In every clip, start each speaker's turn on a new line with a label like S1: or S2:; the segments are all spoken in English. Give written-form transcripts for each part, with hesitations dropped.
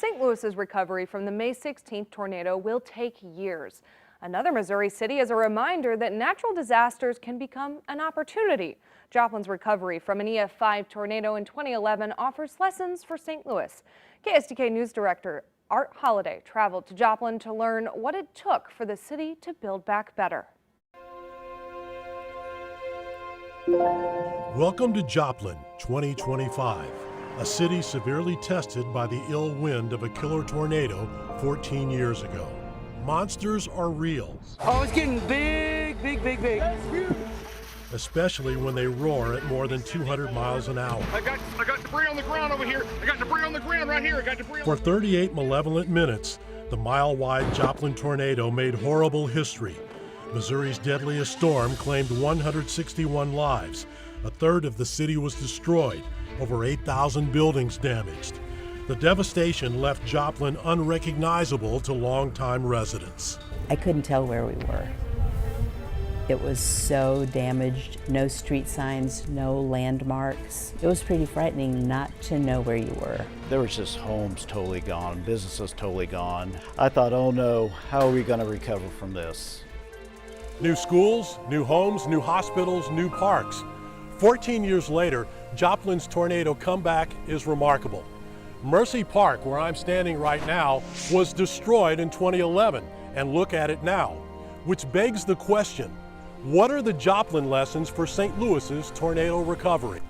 S1: St. Louis's recovery from the May 16th tornado will take years. Another Missouri city is a reminder that natural disasters can become an opportunity. Joplin's recovery from an EF5 tornado in 2011 offers lessons for St. Louis. KSDK News Director Art Holliday traveled to Joplin to learn what it took for the city to build back better.
S2: Welcome to Joplin 2025, a city severely tested by the ill wind of a killer tornado 14 years ago. Monsters are real.
S3: Oh, it's getting big, big, big, big.
S2: Especially when they roar at more than 200 miles an hour.
S4: I got debris on the ground over here. I got debris on the ground right here. I got debris.
S2: For 38 malevolent minutes, the mile-wide Joplin tornado made horrible history. Missouri's deadliest storm claimed 161 lives. A third of the city was destroyed, over 8,000 buildings damaged. The devastation left Joplin unrecognizable to longtime residents.
S5: I couldn't tell where we were. It was so damaged, no street signs, no landmarks. It was pretty frightening not to know where you were.
S6: There was just homes totally gone, businesses totally gone. I thought, oh no, how are we going to recover from this?
S2: New schools, new homes, new hospitals, new parks. 14 years later, Joplin's tornado comeback is remarkable. Mercy Park, where I'm standing right now, was destroyed in 2011, and look at it now. Which begs the question, what are the Joplin lessons for St. Louis's tornado recovery?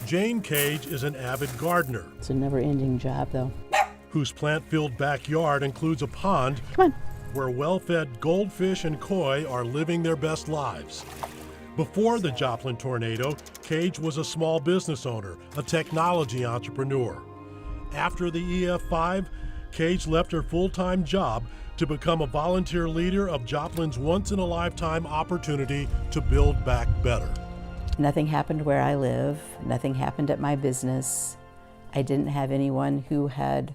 S2: Jane Cage is an avid gardener.
S5: It's a never-ending job, though.
S2: Whose plant-filled backyard includes a pond where well-fed goldfish and koi are living their best lives. Before the Joplin tornado, Cage was a small business owner, a technology entrepreneur. After the EF5, Cage left her full-time job to become a volunteer leader of Joplin's once-in-a-lifetime opportunity to build back better.
S5: Nothing happened where I live. Nothing happened at my business. I didn't have anyone who had,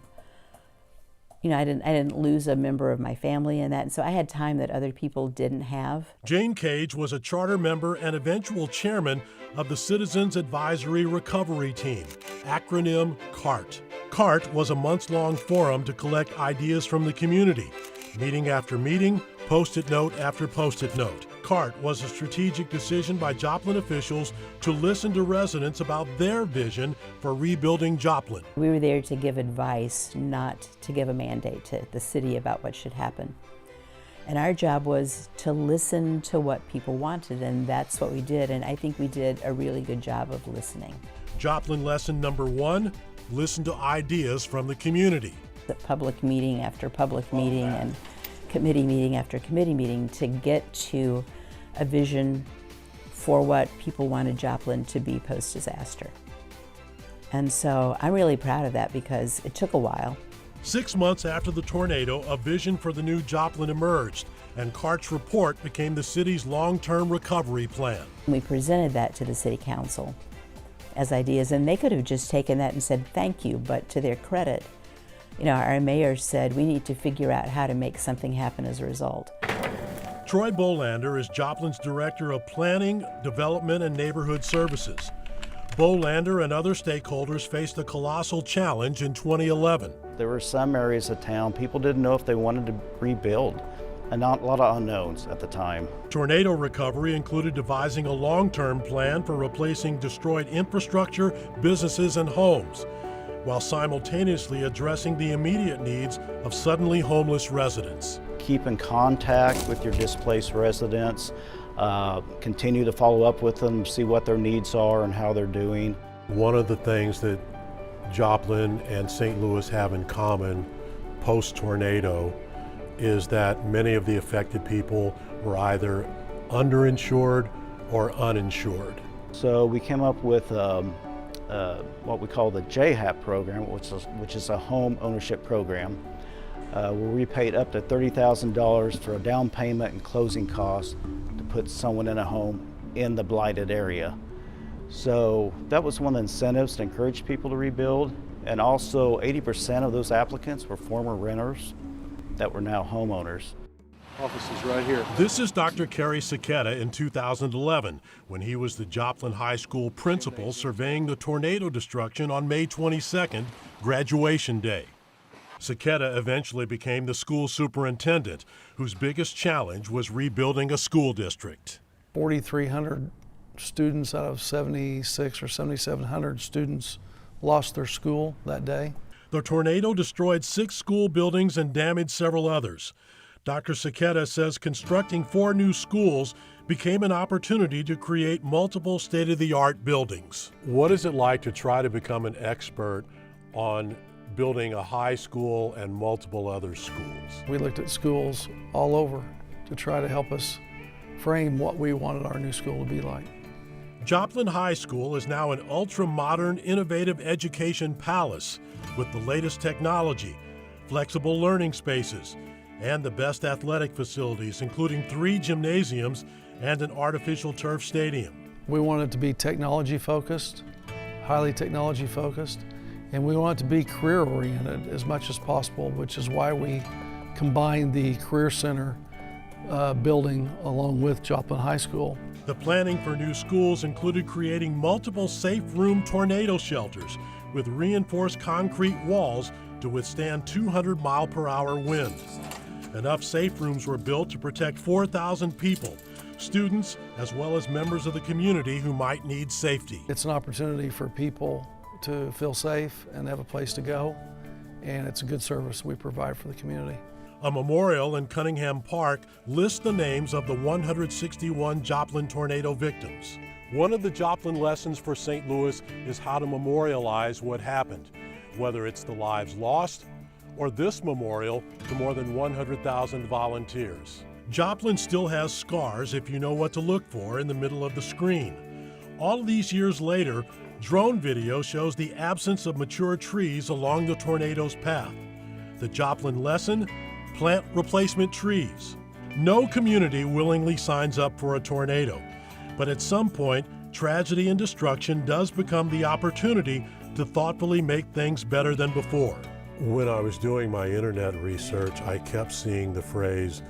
S5: I didn't lose a member of my family in that, and so I had time that other people didn't have.
S2: Jane Cage was a charter member and eventual chairman of the Citizens Advisory Recovery Team, acronym CART. CART was a months-long forum to collect ideas from the community. Meeting after meeting, post-it note after post-it note. CART was a strategic decision by Joplin officials to listen to residents about their vision for rebuilding Joplin.
S5: We were there to give advice, not to give a mandate to the city about what should happen. And our job was to listen to what people wanted, and that's what we did, and I think we did a really good job of listening.
S2: Joplin lesson number 1, listen to ideas from the community.
S5: The public meeting after public meeting and committee meeting after committee meeting to get to a vision for what people wanted Joplin to be post-disaster. And so I'm really proud of that because it took a while.
S2: 6 months after the tornado, a vision for the new Joplin emerged, and CART's report became the city's long-term recovery plan.
S5: We presented that to the city council as ideas, and they could have just taken that and said thank you, but to their credit, our mayor said we need to figure out how to make something happen as a result.
S2: Troy Bolander is Joplin's Director of Planning, Development, and Neighborhood Services. Bolander and other stakeholders faced a colossal challenge in 2011.
S6: There were some areas of town, people didn't know if they wanted to rebuild, and not a lot of unknowns at the time.
S2: Tornado recovery included devising a long-term plan for replacing destroyed infrastructure, businesses, and homes, while simultaneously addressing the immediate needs of suddenly homeless residents.
S6: Keep in contact with your displaced residents, continue to follow up with them, see what their needs are and how they're doing.
S2: One of the things that Joplin and St. Louis have in common post-tornado is that many of the affected people were either underinsured or uninsured.
S6: So we came up with what we call the JHAP program, which is a home ownership program, where we paid up to $30,000 for a down payment and closing costs to put someone in a home in the blighted area. So that was one of the incentives to encourage people to rebuild, and also 80% of those applicants were former renters that were now homeowners.
S3: Office is right here.
S2: This is Dr. Kerry Saketa in 2011, when he was the Joplin High School principal surveying the tornado destruction on May 22nd, graduation day. Saketa eventually became the school superintendent, whose biggest challenge was rebuilding a school district.
S7: 4,300 students out of 76 or 7,700 students lost their school that day.
S2: The tornado destroyed 6 school buildings and damaged several others. Dr. Saketa says constructing 4 new schools became an opportunity to create multiple state-of-the-art buildings. What is it like to try to become an expert on building a high school and multiple other schools?
S7: We looked at schools all over to try to help us frame what we wanted our new school to be like.
S2: Joplin High School is now an ultra-modern, innovative education palace with the latest technology, flexible learning spaces, and the best athletic facilities, including 3 gymnasiums and an artificial turf stadium.
S7: We want it to be technology focused, highly technology focused, and we want it to be career oriented as much as possible, which is why we combined the Career Center building along with Joplin High School.
S2: The planning for new schools included creating multiple safe room tornado shelters with reinforced concrete walls to withstand 200-mile-per-hour winds. Enough safe rooms were built to protect 4,000 people, students as well as members of the community who might need safety.
S7: It's an opportunity for people to feel safe and have a place to go, and it's a good service we provide for the community.
S2: A memorial in Cunningham Park lists the names of the 161 Joplin tornado victims. One of the Joplin lessons for St. Louis is how to memorialize what happened, whether it's the lives lost or this memorial to more than 100,000 volunteers. Joplin still has scars if you know what to look for in the middle of the screen. All these years later, drone video shows the absence of mature trees along the tornado's path. The Joplin lesson: plant replacement trees. No community willingly signs up for a tornado, but at some point, tragedy and destruction does become the opportunity to thoughtfully make things better than before. When I was doing my internet research, I kept seeing the phrase,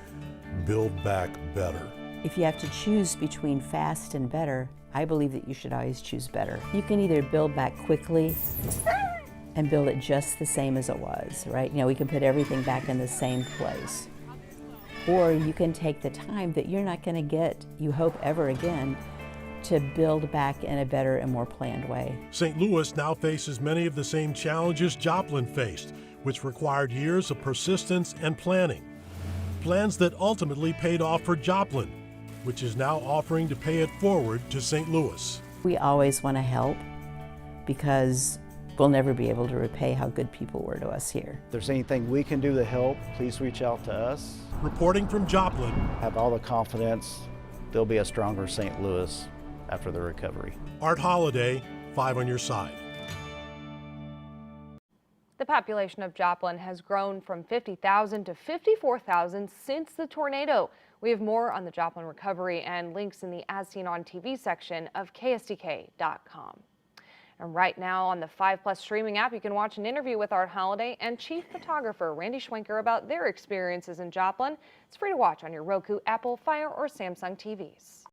S2: build back better.
S5: If you have to choose between fast and better, I believe that you should always choose better. You can either build back quickly and build it just the same as it was, right? You know, we can put everything back in the same place. Or you can take the time that you're not going to get, you hope, ever again, to build back in a better and more planned way.
S2: St. Louis now faces many of the same challenges Joplin faced, which required years of persistence and planning. Plans that ultimately paid off for Joplin, which is now offering to pay it forward to St. Louis.
S5: We always want to help because we'll never be able to repay how good people were to us here.
S6: If there's anything we can do to help, please reach out to us.
S2: Reporting from Joplin,
S6: Have all the confidence there'll be a stronger St. Louis after the recovery.
S2: Art Holliday, 5 on your side.
S1: The population of Joplin has grown from 50,000 to 54,000 since the tornado. We have more on the Joplin recovery and links in the As Seen on TV section of KSDK.com. And right now on the 5+ streaming app, you can watch an interview with Art Holliday and chief photographer Randy Schwenker about their experiences in Joplin. It's free to watch on your Roku, Apple, Fire, or Samsung TVs.